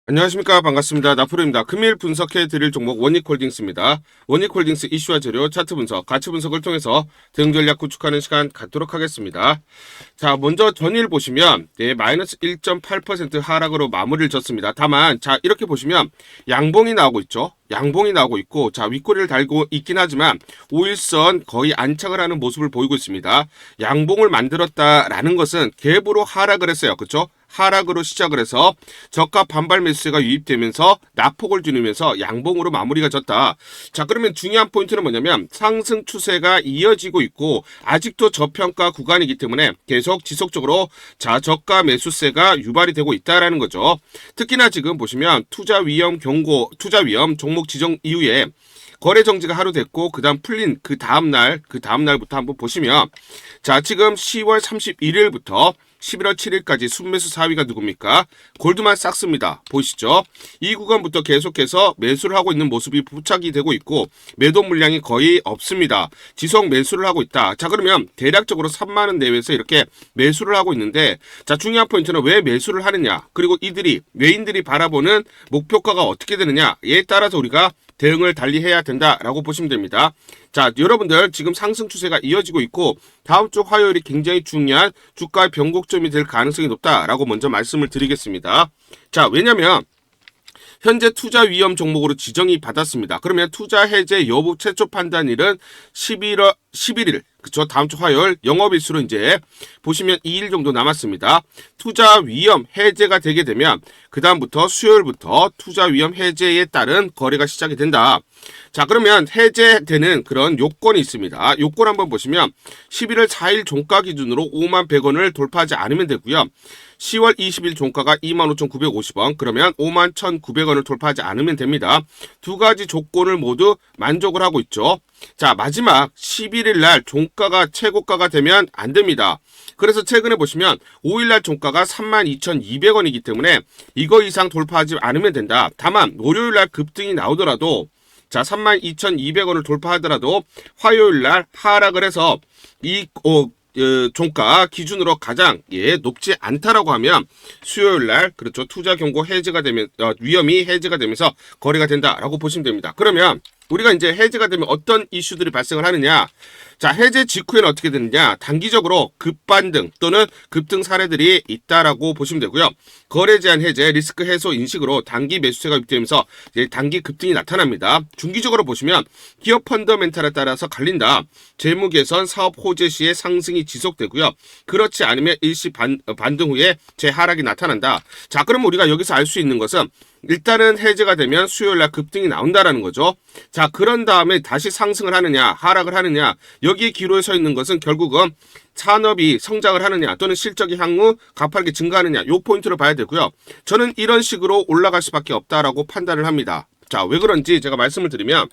안녕하십니까. 반갑습니다. 나프로입니다. 금일 분석해 드릴 종목 원익홀딩스입니다. 원익홀딩스 이슈와 재료, 차트 분석, 가치 분석을 통해서 대응 전략 구축하는 시간 갖도록 하겠습니다. 자, 먼저 전일 보시면 마이너스 1.8% 하락으로 마무리를 졌습니다. 다만 자, 이렇게 보시면 양봉이 나오고 있죠. 양봉이 나오고 있고, 자, 윗꼬리를 달고 있긴 하지만 5일선 거의 안착을 하는 모습을 보이고 있습니다. 양봉을 만들었다라는 것은 갭으로 하락을 했어요. 그렇죠? 하락으로 시작을 해서 저가 반발 매수세가 유입되면서 낙폭을 줄이면서 양봉으로 마무리가 졌다. 자, 그러면 중요한 포인트는 뭐냐면 상승 추세가 이어지고 있고 아직도 저평가 구간이기 때문에 계속 지속적으로 저가 매수세가 유발이 되고 있다라는 거죠. 특히나 지금 보시면 투자 위험 경고, 투자 위험 종목 지정 이후에 거래 정지가 하루 됐고 그다음 풀린 그 다음날부터 한번 보시면, 자, 지금 10월 31일부터 11월 7일까지 순매수 4위가 누굽니까? 골드만삭스입니다. 보시죠. 이 구간부터 계속해서 매수를 하고 있는 모습이 부착이 되고 있고 매도 물량이 거의 없습니다. 지속 매수를 하고 있다. 자, 그러면 대략적으로 3만원 내외에서 이렇게 매수를 하고 있는데, 자, 중요한 포인트는 왜 매수를 하느냐, 그리고 이들이 외인들이 바라보는 목표가가 어떻게 되느냐에 따라서 우리가 대응을 달리해야 된다라고 보시면 됩니다. 자, 여러분들 지금 상승 추세가 이어지고 있고 다음 주 화요일이 굉장히 중요한 주가의 변곡점이 될 가능성이 높다라고 먼저 말씀을 드리겠습니다. 자, 왜냐면 현재 투자 위험 종목으로 지정이 받았습니다. 그러면 투자 해제 여부 최초 판단일은 11일, 그쵸? 다음 주 화요일, 영업일수로 이제 보시면 2일 정도 남았습니다. 투자 위험 해제가 되게 되면 그 다음부터 수요일부터 투자 위험 해제에 따른 거래가 시작이 된다. 자, 그러면 해제되는 그런 요건이 있습니다. 요건 한번 보시면 11월 4일 종가 기준으로 5만 100원을 돌파하지 않으면 되고요. 10월 20일 종가가 25,950원, 그러면 51,900원을 돌파하지 않으면 됩니다. 두 가지 조건을 모두 만족을 하고 있죠. 자, 마지막 11일 날 종가가 최고가가 되면 안 됩니다. 그래서 최근에 보시면 5일 날 종가가 32,200원이기 때문에 이거 이상 돌파하지 않으면 된다. 다만 월요일 날 급등이 나오더라도, 자, 32,200원을 돌파하더라도 화요일 날 하락을 해서 이 종가 기준으로 가장 높지 않다라고 하면 수요일 날, 그렇죠, 투자 경고 해제가 되면 위험이 해제가 되면서 거래가 된다라고 보시면 됩니다. 그러면 우리가 이제 해제가 되면 어떤 이슈들이 발생을 하느냐? 자, 해제 직후에는 어떻게 되느냐? 단기적으로 급반등 또는 급등 사례들이 있다라고 보시면 되고요. 거래 제한 해제, 리스크 해소 인식으로 단기 매수세가 유입되면서 단기 급등이 나타납니다. 중기적으로 보시면 기업 펀더멘탈에 따라서 갈린다. 재무 개선, 사업 호재 시에 상승이 지속되고요. 그렇지 않으면 일시 반등 후에 재하락이 나타난다. 자, 그럼 우리가 여기서 알 수 있는 것은 일단은 해제가 되면 수요일날 급등이 나온다라는 거죠. 자, 그런 다음에 다시 상승을 하느냐 하락을 하느냐, 여기에 기로에 서 있는 것은 결국은 산업이 성장을 하느냐 또는 실적이 향후 가파르게 증가하느냐, 요 포인트를 봐야 되고요. 저는 이런 식으로 올라갈 수밖에 없다라고 판단을 합니다. 자, 왜 그런지 제가 말씀을 드리면,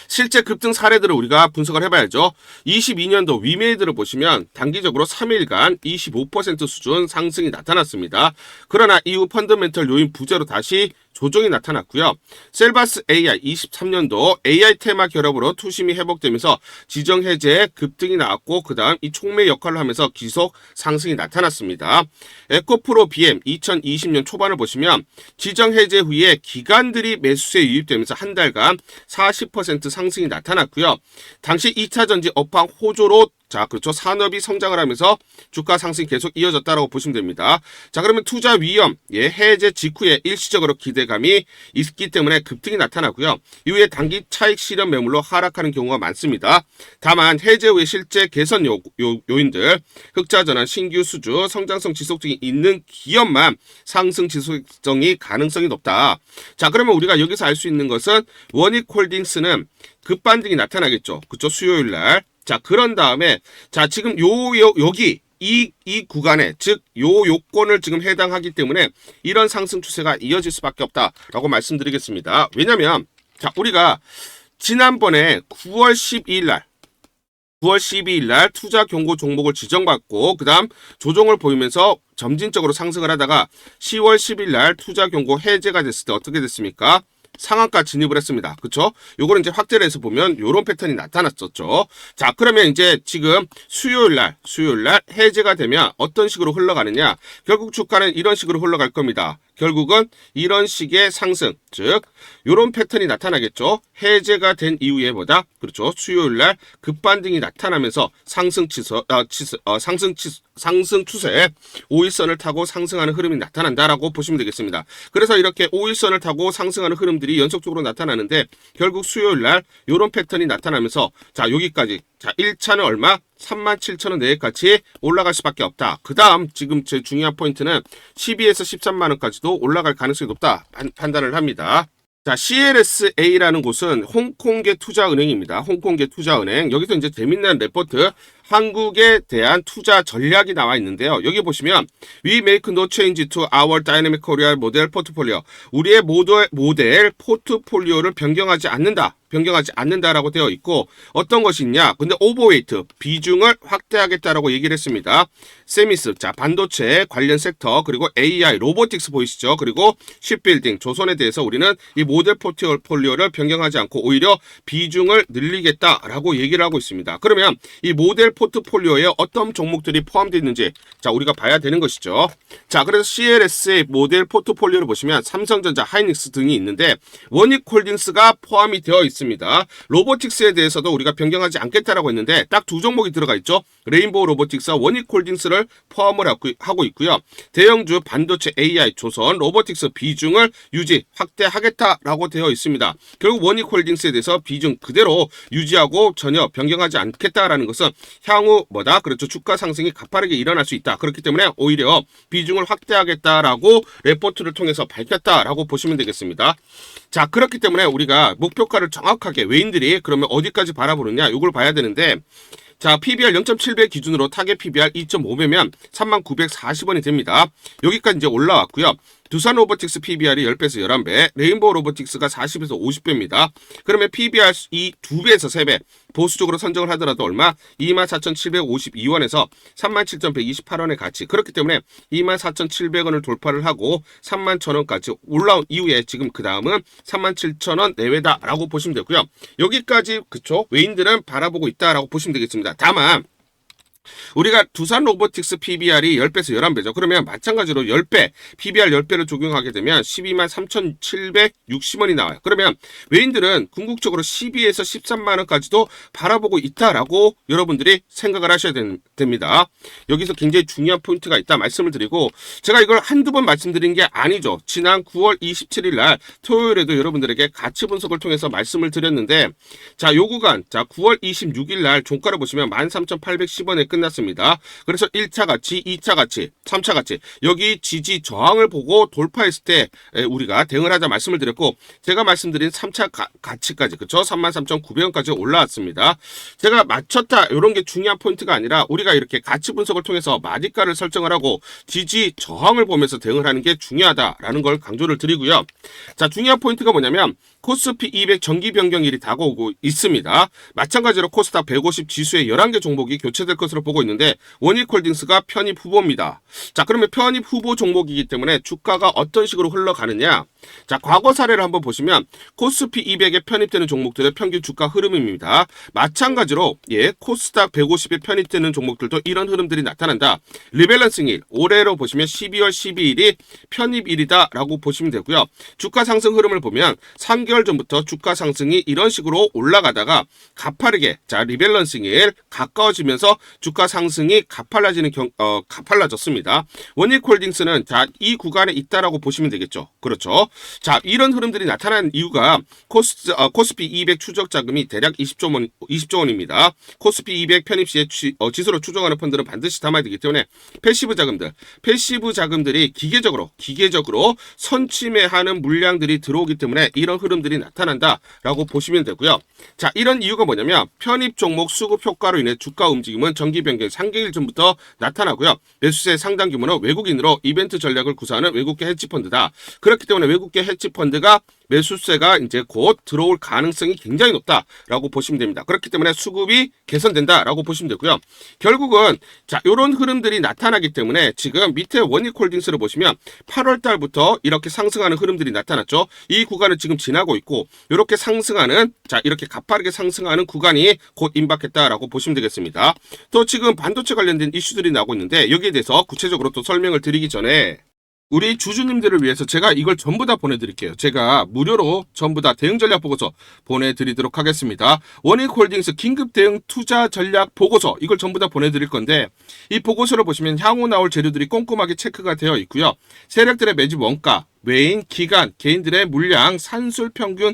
실제 급등 사례들을 우리가 분석을 해봐야죠. 22년도 위메이드를 보시면 단기적으로 3일간 25% 수준 상승이 나타났습니다. 그러나 이후 펀더멘털 요인 부재로 다시 조정이 나타났고요. 셀바스 AI 23년도 AI 테마 결합으로 투심이 회복되면서 지정 해제에 급등이 나왔고 그 다음 이 촉매 역할을 하면서 기속 상승이 나타났습니다. 에코프로 BM 2020년 초반을 보시면 지정 해제 후에 기관들이 매수세에 유입되면서 한 달간 40% 상승이 나타났고요. 당시 2차전지 업황 호조로, 자, 그렇죠, 산업이 성장을 하면서 주가 상승이 계속 이어졌다라고 보시면 됩니다. 자, 그러면 투자 위험 해제 직후에 일시적으로 기대감이 있기 때문에 급등이 나타나고요. 이후에 단기 차익 실현 매물로 하락하는 경우가 많습니다. 다만 해제 후에 실제 개선 요인들, 흑자 전환, 신규 수주, 성장성 지속성이 있는 기업만 상승 지속성이 가능성이 높다. 자, 그러면 우리가 여기서 알 수 있는 것은 원익홀딩스는 급반등이 나타나겠죠. 그렇죠, 수요일 날. 자, 그런 다음에, 자, 지금 여기 이 구간에, 즉 요 요건을 지금 해당하기 때문에 이런 상승 추세가 이어질 수밖에 없다라고 말씀드리겠습니다. 왜냐면, 자, 우리가 지난번에 9월 12일 날 투자 경고 종목을 지정받고 그 다음 조정을 보이면서 점진적으로 상승을 하다가 10월 10일 날 투자 경고 해제가 됐을 때 어떻게 됐습니까? 상한가 진입을 했습니다. 그쵸? 요거는 이제 확대를 해서 보면 요런 패턴이 나타났었죠. 자, 그러면 이제 지금 수요일 날 해제가 되면 어떤 식으로 흘러가느냐? 결국 주가는 이런 식으로 흘러갈 겁니다. 결국은 이런 식의 상승, 즉 이런 패턴이 나타나겠죠. 해제가 된 이후에 보다 그렇죠. 수요일 날 급반등이 나타나면서 상승 추세 5일선을 타고 상승하는 흐름이 나타난다라고 보시면 되겠습니다. 그래서 이렇게 5일선을 타고 상승하는 흐름들이 연속적으로 나타나는데 결국 수요일 날 이런 패턴이 나타나면서 자 여기까지 자 1차는 얼마? 37,000원 내외까지 올라갈 수밖에 없다. 그 다음 지금 제 중요한 포인트는 12에서 13만원까지도 올라갈 가능성이 높다 판단을 합니다. 자, CLSA라는 곳은 홍콩계 투자은행입니다. 홍콩계 투자은행. 여기서 이제 재밌는 레포트, 한국에 대한 투자 전략이 나와 있는데요. 여기 보시면 We make no change to our dynamic Korea model portfolio. 우리의 모델 포트폴리오를 변경하지 않는다라고 되어 있고 어떤 것이 있냐? 근데 오버웨이트 비중을 확대하겠다라고 얘기를 했습니다. 세미스 자 반도체 관련 섹터 그리고 AI 로보틱스 보이시죠? 그리고 쉽빌딩 조선에 대해서 우리는 이 모델 포트폴리오를 변경하지 않고 오히려 비중을 늘리겠다라고 얘기를 하고 있습니다. 그러면 이 모델 포트폴리오에 어떤 종목들이 포함되어 있는지 자 우리가 봐야 되는 것이죠. 자 그래서 CLS의 모델 포트폴리오를 보시면 삼성전자, 하이닉스 등이 있는데 원익홀딩스가 포함이 되어 있습니다. 로보틱스에 대해서도 우리가 변경하지 않겠다라고 했는데 딱 두 종목이 들어가 있죠. 레인보우 로보틱스와 원익홀딩스를 포함을 하고 있고요. 대형주 반도체 AI 조선 로보틱스 비중을 유지 확대하겠다라고 되어 있습니다. 결국 원익홀딩스에 대해서 비중 그대로 유지하고 전혀 변경하지 않겠다라는 것은 향후 그렇죠. 주가 상승이 가파르게 일어날 수 있다. 그렇기 때문에 오히려 비중을 확대하겠다라고 레포트를 통해서 밝혔다라고 보시면 되겠습니다. 자 그렇기 때문에 우리가 목표가를 정확하게 외인들이 그러면 어디까지 바라보느냐 이걸 봐야 되는데 자 PBR 0.7배 기준으로 타겟 PBR 2.5배면 39,40원이 됩니다. 여기까지 이제 올라왔고요. 두산 로보틱스 PBR이 10배에서 11배, 레인보우 로보틱스가 40에서 50배입니다. 그러면 PBR 이 2배에서 3배, 보수적으로 선정을 하더라도 얼마? 24,752원에서 37,128원의 가치. 그렇기 때문에 24,700원을 돌파를 하고 31,000원까지 올라온 이후에 지금 그 다음은 37,000원 내외다라고 보시면 되고요. 여기까지 그쵸? 외인들은 바라보고 있다라고 보시면 되겠습니다. 다만 우리가 두산 로보틱스 PBR이 10배에서 11배죠. 그러면 마찬가지로 10배, PBR 10배를 적용하게 되면 123,760원이 나와요. 그러면 외인들은 궁극적으로 12에서 13만원까지도 바라보고 있다라고 여러분들이 생각을 하셔야 됩니다. 여기서 굉장히 중요한 포인트가 있다 말씀을 드리고 제가 이걸 한두 번 말씀드린 게 아니죠. 지난 9월 27일 날 토요일에도 여러분들에게 가치 분석을 통해서 말씀을 드렸는데 자, 요 구간, 자, 9월 26일 날 종가를 보시면 13,810원에 끝났습니다. 그래서 1차 가치, 2차 가치, 3차 가치 여기 지지 저항을 보고 돌파했을 때 우리가 대응을 하자 말씀을 드렸고 제가 말씀드린 3차 가치까지 그쵸? 33,900원까지 올라왔습니다. 제가 맞췄다 이런 게 중요한 포인트가 아니라 우리가 이렇게 가치 분석을 통해서 마디가를 설정을 하고 지지 저항을 보면서 대응을 하는 게 중요하다라는 걸 강조를 드리고요. 자 중요한 포인트가 뭐냐면 코스피 200 정기 변경일이 다가오고 있습니다. 마찬가지로 코스닥 150 지수의 11개 종목이 교체될 것으로 보고 있는데 원익홀딩스가 편입 후보입니다. 자 그러면 편입 후보 종목이기 때문에 주가가 어떤 식으로 흘러가느냐 자 과거 사례를 한번 보시면 코스피 200에 편입되는 종목들의 평균 주가 흐름입니다. 마찬가지로 코스닥 150에 편입되는 종목들도 이런 흐름들이 나타난다. 리밸런싱일 올해로 보시면 12월 12일이 편입일이다 라고 보시면 되고요. 주가 상승 흐름을 보면 3개월 전부터 주가 상승이 이런 식으로 올라가다가 가파르게 자 리밸런싱일 가까워지면서 주가 상승이 가팔라졌습니다. 원익홀딩스는 자 이 구간에 있다라고 보시면 되겠죠. 그렇죠. 자 이런 흐름들이 나타난 이유가 코스피 200 추적 자금이 대략 20조 원입니다. 코스피 200 편입 시에 지수로 추정하는 펀드는 반드시 담아야 되기 때문에 패시브 자금들이 기계적으로 선침해하는 물량들이 들어오기 때문에 이런 흐름들이 나타난다라고 보시면 되고요. 자 이런 이유가 뭐냐면 편입 종목 수급 효과로 인해 주가 움직임은 정기 변경 3개월 전부터 나타나고요. 매수세 상당 규모는 외국인으로 이벤트 전략을 구사하는 외국계 헤지펀드다. 그렇기 때문에 외국계 헤지펀드가 매수세가 이제 곧 들어올 가능성이 굉장히 높다라고 보시면 됩니다. 그렇기 때문에 수급이 개선된다라고 보시면 되고요. 결국은 자 이런 흐름들이 나타나기 때문에 지금 밑에 원익홀딩스를 보시면 8월 달부터 이렇게 상승하는 흐름들이 나타났죠. 이 구간을 지금 지나고 있고 이렇게 상승하는 자 이렇게 가파르게 상승하는 구간이 곧 임박했다라고 보시면 되겠습니다. 또 지금 반도체 관련된 이슈들이 나오고 있는데 여기에 대해서 구체적으로 또 설명을 드리기 전에 우리 주주님들을 위해서 제가 이걸 전부 다 보내드릴게요. 제가 무료로 전부 다 대응 전략 보고서 보내드리도록 하겠습니다. 원익홀딩스 긴급 대응 투자 전략 보고서 이걸 전부 다 보내드릴 건데 이 보고서를 보시면 향후 나올 재료들이 꼼꼼하게 체크가 되어 있고요. 세력들의 매집 원가, 외인, 기간, 개인들의 물량, 산술 평균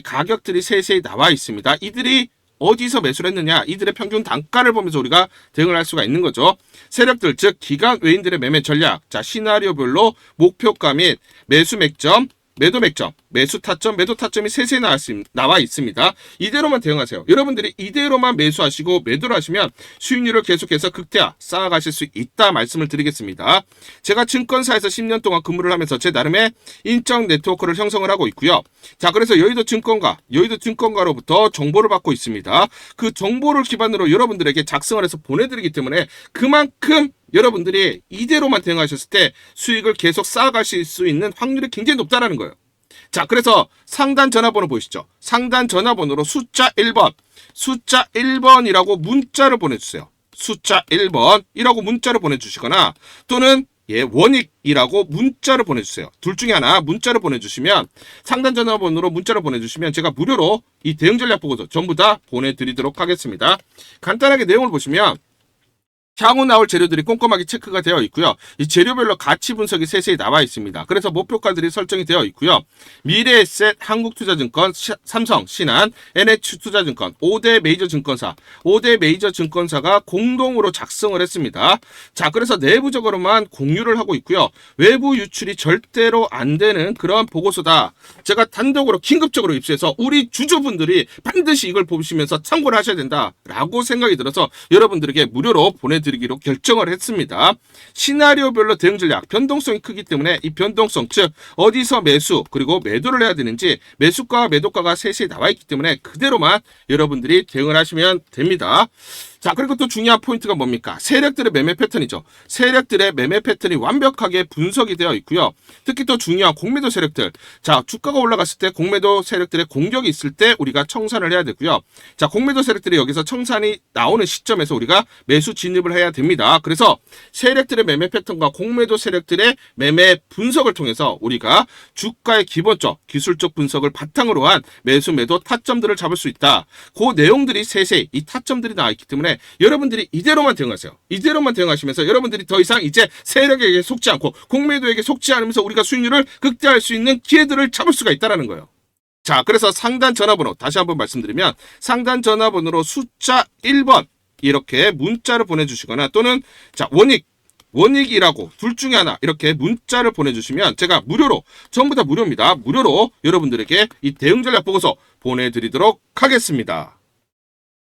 가격들이 세세히 나와 있습니다. 이들이 어디서 매수를 했느냐, 이들의 평균 단가를 보면서 우리가 대응을 할 수가 있는 거죠. 세력들, 즉 기관 외인들의 매매 전략, 시나리오별로 목표가 및 매수 맥점, 매도 맥점, 매수 타점, 매도 타점이 세세히 나와 있습니다. 이대로만 대응하세요. 여러분들이 이대로만 매수하시고 매도를 하시면 수익률을 계속해서 극대화 쌓아가실 수 있다 말씀을 드리겠습니다. 제가 증권사에서 10년 동안 근무를 하면서 제 나름의 인적 네트워크를 형성을 하고 있고요. 그래서 여의도 증권가로부터 정보를 받고 있습니다. 그 정보를 기반으로 여러분들에게 작성을 해서 보내드리기 때문에 그만큼 여러분들이 이대로만 대응하셨을 때 수익을 계속 쌓아가실 수 있는 확률이 굉장히 높다는 거예요. 그래서 상단 전화번호 보이시죠? 상단 전화번호로 숫자 1번이라고 문자를 보내주세요. 숫자 1번이라고 문자를 보내주시거나 또는 원익이라고 문자를 보내주세요. 둘 중에 하나 문자를 보내주시면 상단 전화번호로 문자를 보내주시면 제가 무료로 이 대응 전략 보고서 전부 다 보내드리도록 하겠습니다. 간단하게 내용을 보시면 향후 나올 재료들이 꼼꼼하게 체크가 되어 있고요. 이 재료별로 가치 분석이 세세히 나와 있습니다. 그래서 목표가들이 설정이 되어 있고요. 미래에셋, 한국투자증권, 삼성, 신한, NH투자증권, 5대 메이저 증권사가 공동으로 작성을 했습니다. 그래서 내부적으로만 공유를 하고 있고요. 외부 유출이 절대로 안 되는 그런 보고서다. 제가 단독으로 긴급적으로 입수해서 우리 주주분들이 반드시 이걸 보시면서 참고를 하셔야 된다라고 생각이 들어서 여러분들에게 무료로 보내드리기로 결정을 했습니다. 시나리오별로 대응 전략, 변동성이 크기 때문에 이 변동성, 즉 어디서 매수 그리고 매도를 해야 되는지 매수가와 매도가가 세세히 나와 있기 때문에 그대로만 여러분들이 대응을 하시면 됩니다. 그리고 또 중요한 포인트가 뭡니까? 세력들의 매매 패턴이죠. 세력들의 매매 패턴이 완벽하게 분석이 되어 있고요. 특히 또 중요한 공매도 세력들. 주가가 올라갔을 때 공매도 세력들의 공격이 있을 때 우리가 청산을 해야 되고요. 공매도 세력들이 여기서 청산이 나오는 시점에서 우리가 매수 진입을 해야 됩니다. 그래서 세력들의 매매 패턴과 공매도 세력들의 매매 분석을 통해서 우리가 주가의 기본적, 기술적 분석을 바탕으로 한 매수, 매도 타점들을 잡을 수 있다. 그 내용들이 세세히 이 타점들이 나와 있기 때문에 여러분들이 이대로만 대응하세요. 이대로만 대응하시면서 여러분들이 더 이상 이제 세력에게 속지 않고 공매도에게 속지 않으면서 우리가 수익률을 극대화할 수 있는 기회들을 잡을 수가 있다는 거예요. 그래서 상단 전화번호 다시 한번 말씀드리면 상단 전화번호로 숫자 1번 이렇게 문자를 보내주시거나 또는 원익이라고 둘 중에 하나 이렇게 문자를 보내주시면 제가 무료로 전부 다 무료입니다. 무료로 여러분들에게 이 대응 전략 보고서 보내드리도록 하겠습니다.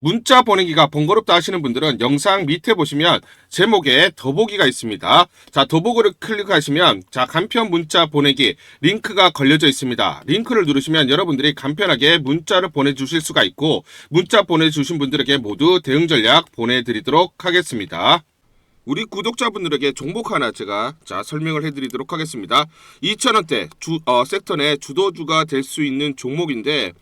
문자 보내기가 번거롭다 하시는 분들은 영상 밑에 보시면 제목에 더보기가 있습니다. 더보기를 클릭하시면 간편 문자 보내기 링크가 걸려져 있습니다. 링크를 누르시면 여러분들이 간편하게 문자를 보내주실 수가 있고 문자 보내주신 분들에게 모두 대응 전략 보내드리도록 하겠습니다. 우리 구독자분들에게 종목 하나 제가 설명을 해드리도록 하겠습니다. 2,000원대 섹터 내 주도주가 될 수 있는 종목인데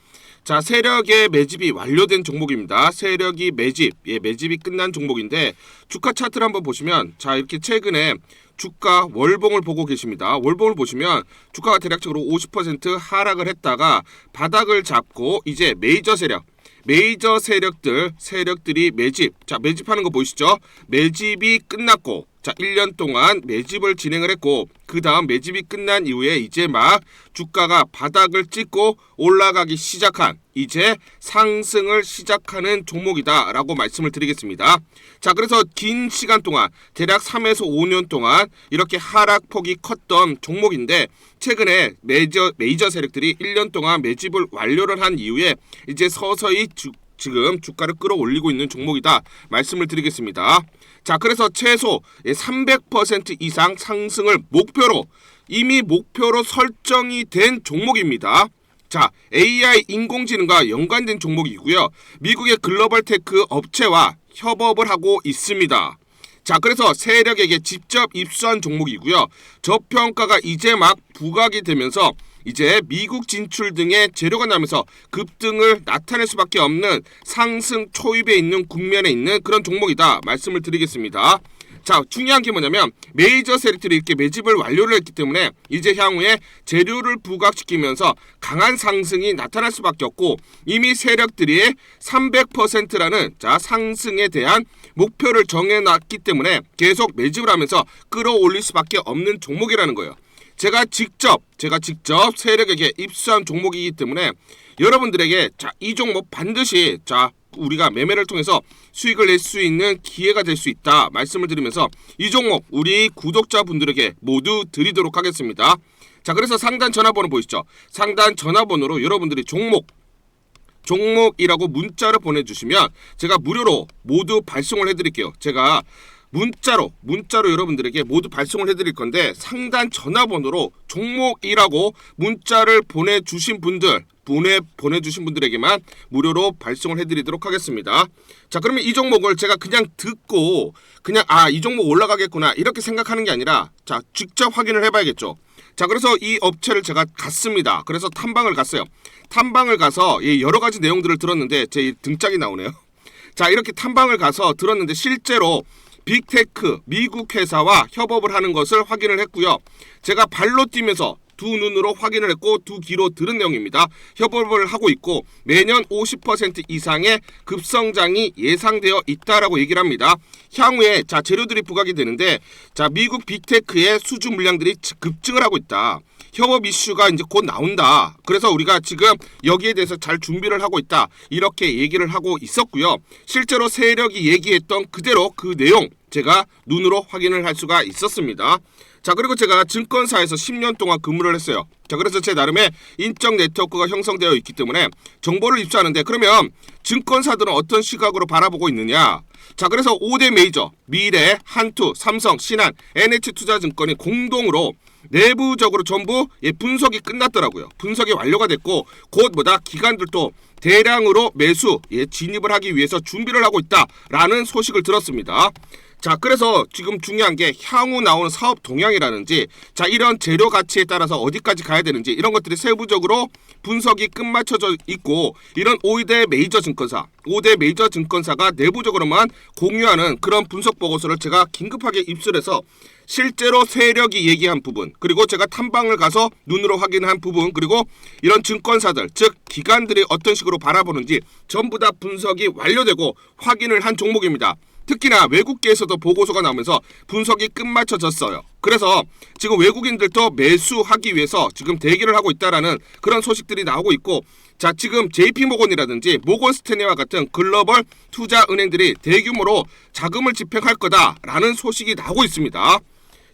세력의 매집이 완료된 종목입니다. 세력이 매집이 끝난 종목인데 주가 차트를 한번 보시면 이렇게 최근에 주가 월봉을 보고 계십니다. 월봉을 보시면 주가가 대략적으로 50% 하락을 했다가 바닥을 잡고 이제 메이저 세력들이 매집하는 거 보이시죠? 매집이 끝났고 1년 동안 매집을 진행을 했고 그 다음 매집이 끝난 이후에 이제 막 주가가 바닥을 찍고 올라가기 시작한 이제 상승을 시작하는 종목이다 라고 말씀을 드리겠습니다. 그래서 긴 시간 동안 대략 3에서 5년 동안 이렇게 하락폭이 컸던 종목인데 최근에 메이저 세력들이 1년 동안 매집을 완료를 한 이후에 이제 서서히 지금 주가를 끌어올리고 있는 종목이다 말씀을 드리겠습니다. 그래서 최소 300% 이상 상승을 이미 목표로 설정이 된 종목입니다. AI 인공지능과 연관된 종목이고요. 미국의 글로벌 테크 업체와 협업을 하고 있습니다. 그래서 세력에게 직접 입수한 종목이고요. 저평가가 이제 막 부각이 되면서 이제 미국 진출 등의 재료가 나면서 급등을 나타낼 수밖에 없는 상승 초입에 있는 국면에 있는 그런 종목이다 말씀을 드리겠습니다. 자, 중요한 게 뭐냐면 메이저 세력들이 이렇게 매집을 완료를 했기 때문에 이제 향후에 재료를 부각시키면서 강한 상승이 나타날 수밖에 없고, 이미 세력들이 300%라는 자 상승에 대한 목표를 정해놨기 때문에 계속 매집을 하면서 끌어올릴 수밖에 없는 종목이라는 거예요. 제가 직접 세력에게 입수한 종목이기 때문에 여러분들에게 자, 이 종목 반드시 자 우리가 매매를 통해서 수익을 낼 수 있는 기회가 될 수 있다 말씀을 드리면서 이 종목 우리 구독자분들에게 모두 드리도록 하겠습니다. 자, 그래서 상단 전화번호 보이시죠? 상단 전화번호로 여러분들이 종목이라고 문자를 보내주시면 제가 무료로 모두 발송을 해드릴게요. 제가 문자로 여러분들에게 모두 발송을 해드릴 건데, 상단 전화번호로 종목이라고 문자를 보내주신 분들에게만 무료로 발송을 해드리도록 하겠습니다. 자, 그러면 이 종목을 제가 그냥 듣고 그냥 이 종목 올라가겠구나 이렇게 생각하는 게 아니라 자 직접 확인을 해봐야겠죠. 자, 그래서 이 업체를 제가 갔습니다. 그래서 탐방을 갔어요. 탐방을 가서 여러 가지 내용들을 들었는데 제 등짝이 나오네요. 자, 이렇게 탐방을 가서 들었는데 실제로 빅테크 미국 회사와 협업을 하는 것을 확인을 했고요. 제가 발로 뛰면서 두 눈으로 확인을 했고 두 귀로 들은 내용입니다. 협업을 하고 있고 매년 50% 이상의 급성장이 예상되어 있다라고 얘기를 합니다. 향후에 자 재료들이 부각이 되는데 자 미국 빅테크의 수주 물량들이 급증을 하고 있다. 협업 이슈가 이제 곧 나온다. 그래서 우리가 지금 여기에 대해서 잘 준비를 하고 있다. 이렇게 얘기를 하고 있었고요. 실제로 세력이 얘기했던 그대로 그 내용 제가 눈으로 확인을 할 수가 있었습니다. 자, 그리고 제가 증권사에서 10년 동안 근무를 했어요. 자, 그래서 제 나름의 인적 네트워크가 형성되어 있기 때문에 정보를 입수하는데, 그러면 증권사들은 어떤 시각으로 바라보고 있느냐? 자, 그래서 5대 메이저 미래, 한투, 삼성, 신한, NH투자증권이 공동으로 내부적으로 전부 분석이 끝났더라고요. 분석이 완료가 됐고 곧 기관들도 대량으로 매수 진입을 하기 위해서 준비를 하고 있다라는 소식을 들었습니다. 자, 그래서 지금 중요한 게 향후 나오는 사업 동향이라든지 자 이런 재료 가치에 따라서 어디까지 가야 되는지 이런 것들이 세부적으로 분석이 끝마쳐져 있고, 이런 5대 메이저 증권사가 내부적으로만 공유하는 그런 분석 보고서를 제가 긴급하게 입수해서 실제로 세력이 얘기한 부분, 그리고 제가 탐방을 가서 눈으로 확인한 부분, 그리고 이런 증권사들 즉 기관들이 어떤 식으로 바라보는지 전부 다 분석이 완료되고 확인을 한 종목입니다. 특히나 외국계에서도 보고서가 나오면서 분석이 끝마쳐졌어요. 그래서 지금 외국인들도 매수하기 위해서 지금 대기를 하고 있다라는 그런 소식들이 나오고 있고, 자 지금 JP모건이라든지 모건스탠리와 같은 글로벌 투자 은행들이 대규모로 자금을 집행할 거다라는 소식이 나오고 있습니다.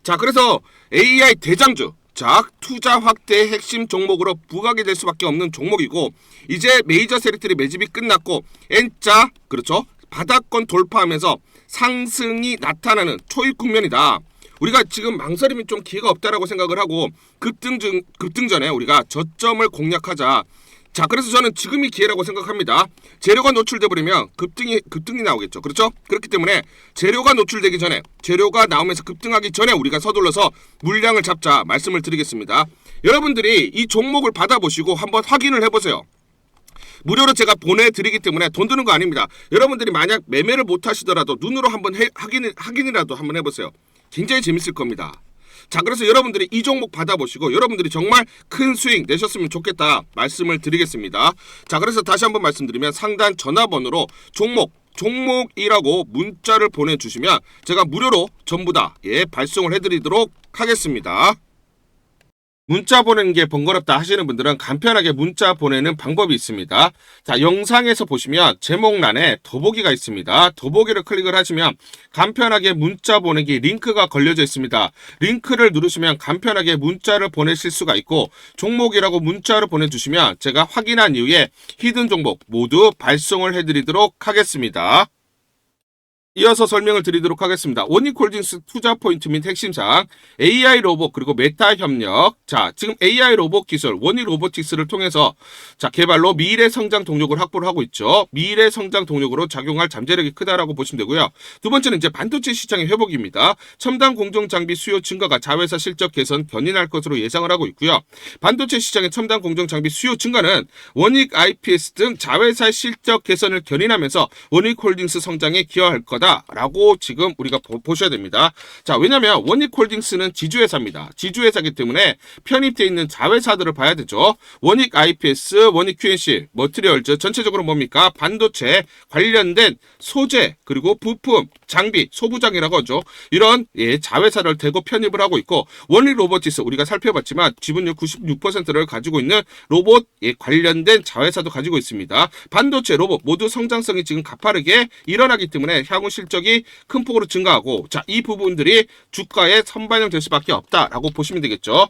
자, 그래서 AI 대장주 자 투자 확대의 핵심 종목으로 부각이 될 수밖에 없는 종목이고, 이제 메이저 세력들이 매집이 끝났고 N자 그렇죠 바닥권 돌파하면서 상승이 나타나는 초입 국면이다. 우리가 지금 망설임이 좀 기회가 없다라고 생각을 하고 급등 전에 우리가 저점을 공략하자. 자, 그래서 저는 지금이 기회라고 생각합니다. 재료가 노출돼 버리면 급등이 나오겠죠. 그렇죠? 그렇기 때문에 재료가 노출되기 전에, 재료가 나오면서 급등하기 전에 우리가 서둘러서 물량을 잡자 말씀을 드리겠습니다. 여러분들이 이 종목을 받아보시고 한번 확인을 해보세요. 무료로 제가 보내드리기 때문에 돈 드는 거 아닙니다. 여러분들이 만약 매매를 못 하시더라도 눈으로 한번 확인이라도 한번 해보세요. 굉장히 재밌을 겁니다. 자, 그래서 여러분들이 이 종목 받아보시고 여러분들이 정말 큰 수익 내셨으면 좋겠다 말씀을 드리겠습니다. 자, 그래서 다시 한번 말씀드리면 상단 전화번호로 종목이라고 문자를 보내주시면 제가 무료로 전부 다 발송을 해드리도록 하겠습니다. 문자 보내는 게 번거롭다 하시는 분들은 간편하게 문자 보내는 방법이 있습니다. 자, 영상에서 보시면 제목란에 더보기가 있습니다. 더보기를 클릭을 하시면 간편하게 문자 보내기 링크가 걸려져 있습니다. 링크를 누르시면 간편하게 문자를 보내실 수가 있고, 종목이라고 문자를 보내주시면 제가 확인한 이후에 히든 종목 모두 발송을 해드리도록 하겠습니다. 이어서 설명을 드리도록 하겠습니다. 원익홀딩스 투자 포인트 및 핵심사항, AI 로봇 그리고 메타 협력. 자, 지금 AI 로봇 기술 원익 로보틱스를 통해서 자 개발로 미래 성장 동력을 확보를 하고 있죠. 미래 성장 동력으로 작용할 잠재력이 크다라고 보시면 되고요. 두 번째는 이제 반도체 시장의 회복입니다. 첨단 공정 장비 수요 증가가 자회사 실적 개선 견인할 것으로 예상을 하고 있고요. 반도체 시장의 첨단 공정 장비 수요 증가는 원익 IPS 등 자회사의 실적 개선을 견인하면서 원익홀딩스 성장에 기여할 거다 거다라고 지금 우리가 보셔야 됩니다. 자, 왜냐면 원익홀딩스는 지주회사입니다. 지주회사이기 때문에 편입되어 있는 자회사들을 봐야 되죠. 원익 IPS, 원익 QNC, 머티리얼즈 전체적으로 뭡니까? 반도체 관련된 소재 그리고 부품, 장비, 소부장이라고 하죠. 이런 자회사를 대거 편입을 하고 있고 원익 로보틱스 우리가 살펴봤지만 지분율 96%를 가지고 있는 로봇 관련된 자회사도 가지고 있습니다. 반도체, 로봇 모두 성장성이 지금 가파르게 일어나기 때문에 향후 실적이 큰 폭으로 증가하고 자, 이 부분들이 주가에 선반영될 수밖에 없다라고 보시면 되겠죠.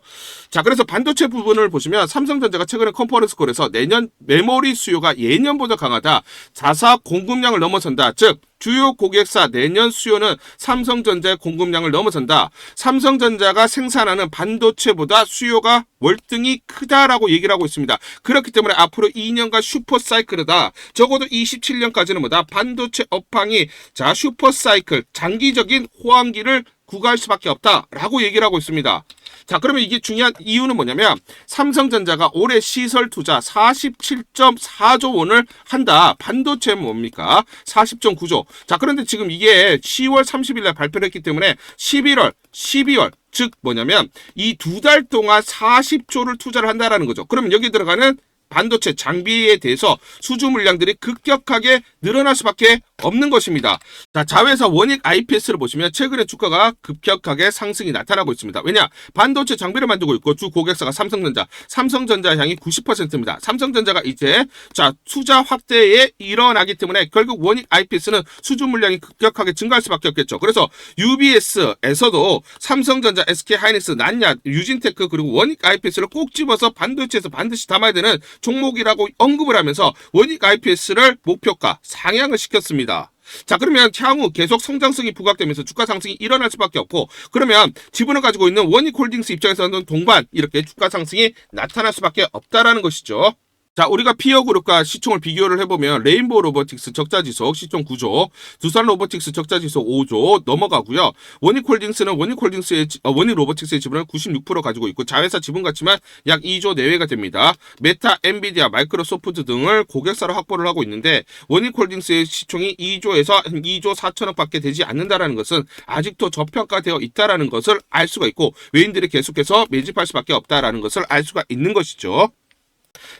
자, 그래서 반도체 부분을 보시면 삼성전자가 최근에 컨퍼런스 콜에서 내년 메모리 수요가 예년보다 강하다. 자사 공급량을 넘어선다. 즉 주요 고객사 내년 수요는 삼성전자의 공급량을 넘어선다. 삼성전자가 생산하는 반도체보다 수요가 월등히 크다라고 얘기를 하고 있습니다. 그렇기 때문에 앞으로 2년간 슈퍼사이클이다. 적어도 27년까지는 뭐다? 반도체 업황이 자 슈퍼사이클 장기적인 호황기를 구가할 수밖에 없다라고 얘기를 하고 있습니다. 자, 그러면 이게 중요한 이유는 뭐냐면 삼성전자가 올해 시설 투자 47.4조 원을 한다. 반도체는 뭡니까? 40.9조. 자, 그런데 지금 이게 10월 30일 날 발표를 했기 때문에 11월, 12월 즉 뭐냐면 이 2달 동안 40조를 투자를 한다라는 거죠. 그러면 여기 들어가는 반도체 장비에 대해서 수주 물량들이 급격하게 늘어날 수밖에 없는 것입니다. 자, 자회사 원익 IPS를 보시면 최근에 주가가 급격하게 상승이 나타나고 있습니다. 왜냐? 반도체 장비를 만들고 있고 주 고객사가 삼성전자 향이 90%입니다. 삼성전자가 이제 자 투자 확대에 일어나기 때문에 결국 원익 IPS는 수주 물량이 급격하게 증가할 수밖에 없겠죠. 그래서 UBS에서도 삼성전자, SK하이닉스, 난야, 유진테크 그리고 원익 IPS를 꼭 집어서 반도체에서 반드시 담아야 되는 종목이라고 언급을 하면서 원익 IPS를 목표가 상향을 시켰습니다. 자, 그러면 향후 계속 성장성이 부각되면서 주가 상승이 일어날 수밖에 없고 그러면 지분을 가지고 있는 원익홀딩스 입장에서는 동반 이렇게 주가 상승이 나타날 수밖에 없다라는 것이죠. 자, 우리가 피어그룹과 시총을 비교를 해보면 레인보우 로보틱스 적자지수 시총 9조, 두산 로보틱스 적자지수 5조 넘어가고요. 원익홀딩스는 원익 로보틱스의 지분을 96% 가지고 있고 자회사 지분 가치만 약 2조 내외가 됩니다. 메타, 엔비디아, 마이크로소프트 등을 고객사로 확보를 하고 있는데 원익홀딩스의 시총이 2조에서 2조 4천억 밖에 되지 않는다라는 것은 아직도 저평가되어 있다라는 것을 알 수가 있고 외인들이 계속해서 매집할 수밖에 없다라는 것을 알 수가 있는 것이죠.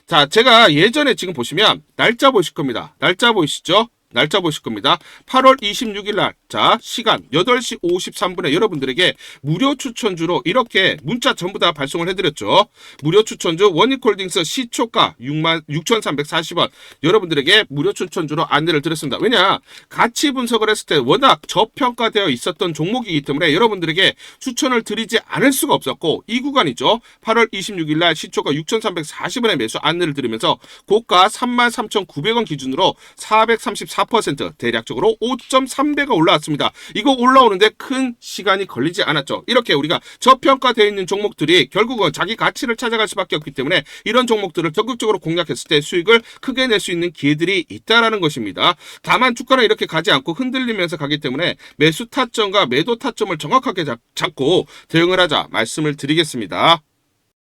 자, 제가 예전에 지금 보시면 날짜 보실 겁니다. 날짜 보이시죠? 날짜 보실 겁니다. 8월 26일 날, 자, 시간 8시 53분에 여러분들에게 무료 추천주로 이렇게 문자 전부 다 발송을 해드렸죠. 무료 추천주 원익홀딩스 시초가 66,340원 여러분들에게 무료 추천주로 안내를 드렸습니다. 왜냐? 가치 분석을 했을 때 워낙 저평가되어 있었던 종목이기 때문에 여러분들에게 추천을 드리지 않을 수가 없었고 이 구간이죠. 8월 26일 날 시초가 6,340원에 매수 안내를 드리면서 고가 33,900원 기준으로 434% 대략적으로 5.3배가 올라왔습니다. 이거 올라오는데 큰 시간이 걸리지 않았죠. 이렇게 우리가 저평가되어 있는 종목들이 결국은 자기 가치를 찾아갈 수밖에 없기 때문에 이런 종목들을 적극적으로 공략했을 때 수익을 크게 낼 수 있는 기회들이 있다라는 것입니다. 다만 주가는 이렇게 가지 않고 흔들리면서 가기 때문에 매수 타점과 매도 타점을 정확하게 잡고 대응을 하자 말씀을 드리겠습니다.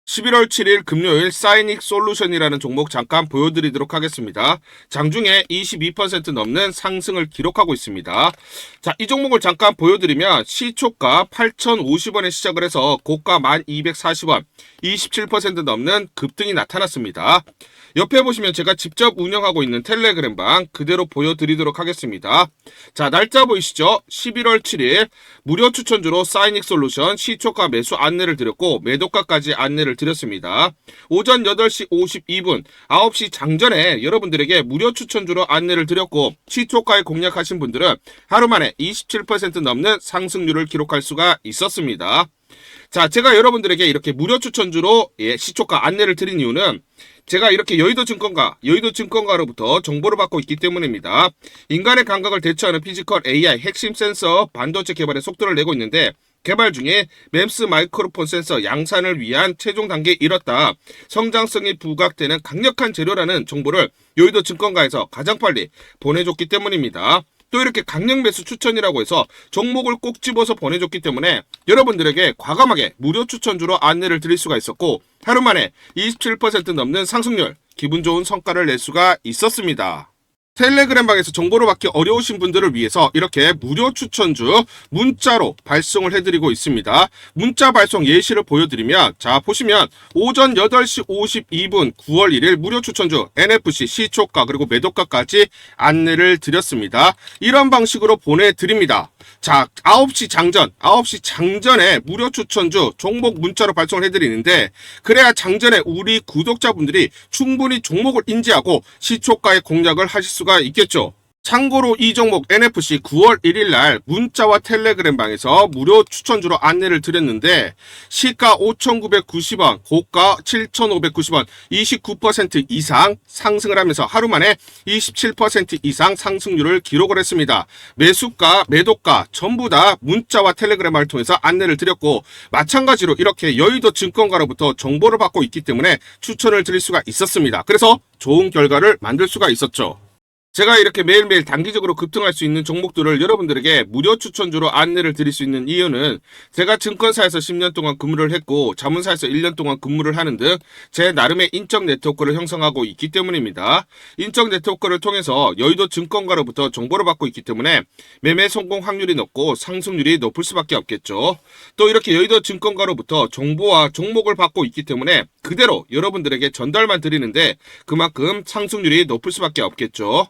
11월 7일 금요일 사이닉 솔루션이라는 종목 잠깐 보여드리도록 하겠습니다. 장중에 22% 넘는 상승을 기록하고 있습니다. 자, 이 종목을 잠깐 보여드리면 시초가 8,050원에 시작을 해서 고가 1,240원, 27% 넘는 급등이 나타났습니다. 옆에 보시면 제가 직접 운영하고 있는 텔레그램방 그대로 보여드리도록 하겠습니다. 자, 날짜 보이시죠? 11월 7일 무료 추천주로 사이닉 솔루션 시초가 매수 안내를 드렸고 매도가까지 안내를 드렸습니다. 오전 8시 52분 9시 장전에 여러분들에게 무료 추천주로 안내를 드렸고 시초가에 공략하신 분들은 하루 만에 27% 넘는 상승률을 기록할 수가 있었습니다. 자, 제가 여러분들에게 이렇게 무료 추천주로 시초가 안내를 드린 이유는 제가 이렇게 여의도증권가로부터 정보를 받고 있기 때문입니다. 인간의 감각을 대처하는 피지컬 AI 핵심 센서 반도체 개발에 속도를 내고 있는데 개발 중에 멤스 마이크로폰 센서 양산을 위한 최종 단계에 이뤘다. 성장성이 부각되는 강력한 재료라는 정보를 여의도증권가에서 가장 빨리 보내줬기 때문입니다. 또 이렇게 강력 매수 추천이라고 해서 종목을 꼭 집어서 보내줬기 때문에 여러분들에게 과감하게 무료 추천주로 안내를 드릴 수가 있었고 하루 만에 27% 넘는 상승률, 기분 좋은 성과를 낼 수가 있었습니다. 텔레그램 방에서 정보를 받기 어려우신 분들을 위해서 이렇게 무료 추천주 문자로 발송을 해드리고 있습니다. 문자 발송 예시를 보여드리면, 자 보시면 오전 8시 52분 9월 1일 무료 추천주 NFC 시초가 그리고 매도가까지 안내를 드렸습니다. 이런 방식으로 보내드립니다. 자 9시 장전에 무료 추천주 종목 문자로 발송을 해드리는데, 그래야 장전에 우리 구독자분들이 충분히 종목을 인지하고 시초가의 공략을 하실 수가 있겠죠. 참고로 이 종목 NFC 9월 1일 날 문자와 텔레그램 방에서 무료 추천주로 안내를 드렸는데, 시가 5,990원, 고가 7,590원, 29% 이상 상승을 하면서 하루 만에 27% 이상 상승률을 기록을 했습니다. 매수가, 매도가 전부 다 문자와 텔레그램을 통해서 안내를 드렸고, 마찬가지로 이렇게 여의도 증권가로부터 정보를 받고 있기 때문에 추천을 드릴 수가 있었습니다. 그래서 좋은 결과를 만들 수가 있었죠. 제가 이렇게 매일매일 단기적으로 급등할 수 있는 종목들을 여러분들에게 무료 추천주로 안내를 드릴 수 있는 이유는, 제가 증권사에서 10년 동안 근무를 했고 자문사에서 1년 동안 근무를 하는 등 제 나름의 인적 네트워크를 형성하고 있기 때문입니다. 인적 네트워크를 통해서 여의도 증권가로부터 정보를 받고 있기 때문에 매매 성공 확률이 높고 상승률이 높을 수밖에 없겠죠. 또 이렇게 여의도 증권가로부터 정보와 종목을 받고 있기 때문에 그대로 여러분들에게 전달만 드리는데 그만큼 상승률이 높을 수밖에 없겠죠.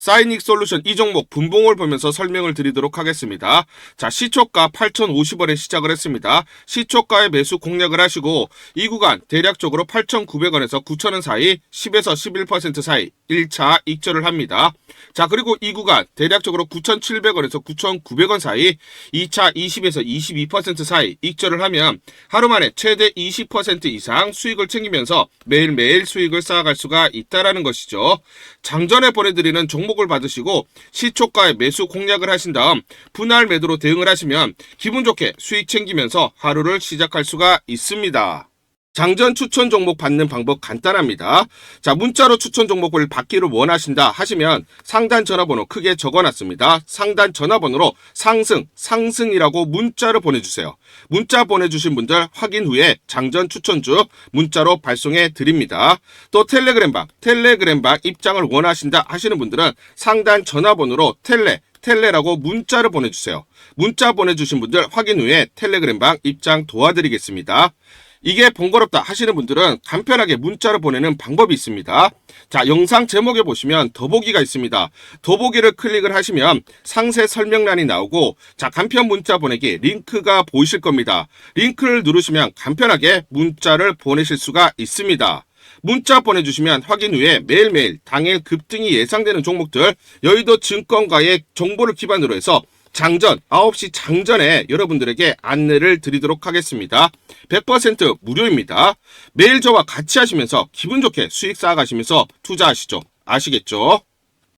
사이닉 솔루션 이 종목 분봉을 보면서 설명을 드리도록 하겠습니다. 자, 시초가 8,050원에 시작을 했습니다. 시초가에 매수 공략을 하시고 이 구간 대략적으로 8,900원에서 9,000원 사이 10에서 11% 사이 1차 익절을 합니다. 자, 그리고 이 구간 대략적으로 9,700원에서 9,900원 사이 2차 20에서 22% 사이 익절을 하면 하루 만에 최대 20% 이상 수익을 챙기면서 매일매일 수익을 쌓아갈 수가 있다라는 것이죠. 장전에 보내드리는 종목을 받으시고 시초가에 매수 공략을 하신 다음 분할 매도로 대응을 하시면 기분 좋게 수익 챙기면서 하루를 시작할 수가 있습니다. 장전 추천 종목 받는 방법 간단합니다. 자, 문자로 추천 종목을 받기를 원하신다 하시면 상단 전화번호 크게 적어놨습니다. 상단 전화번호로 상승이라고 문자를 보내주세요. 문자 보내주신 분들 확인 후에 장전 추천주 문자로 발송해 드립니다. 또 텔레그램방 입장을 원하신다 하시는 분들은 상단 전화번호로 텔레라고 문자를 보내주세요. 문자 보내주신 분들 확인 후에 텔레그램방 입장 도와드리겠습니다. 이게 번거롭다 하시는 분들은 간편하게 문자로 보내는 방법이 있습니다. 자, 영상 제목에 보시면 더보기가 있습니다. 더보기를 클릭을 하시면 상세 설명란이 나오고, 자, 간편 문자 보내기 링크가 보이실 겁니다. 링크를 누르시면 간편하게 문자를 보내실 수가 있습니다. 문자 보내주시면 확인 후에 매일매일 당일 급등이 예상되는 종목들 여의도 증권가의 정보를 기반으로 해서 장전 9시 장전에 여러분들에게 안내를 드리도록 하겠습니다. 100% 무료입니다. 매일 저와 같이 하시면서 기분 좋게 수익 쌓아가시면서 투자하시죠. 아시겠죠?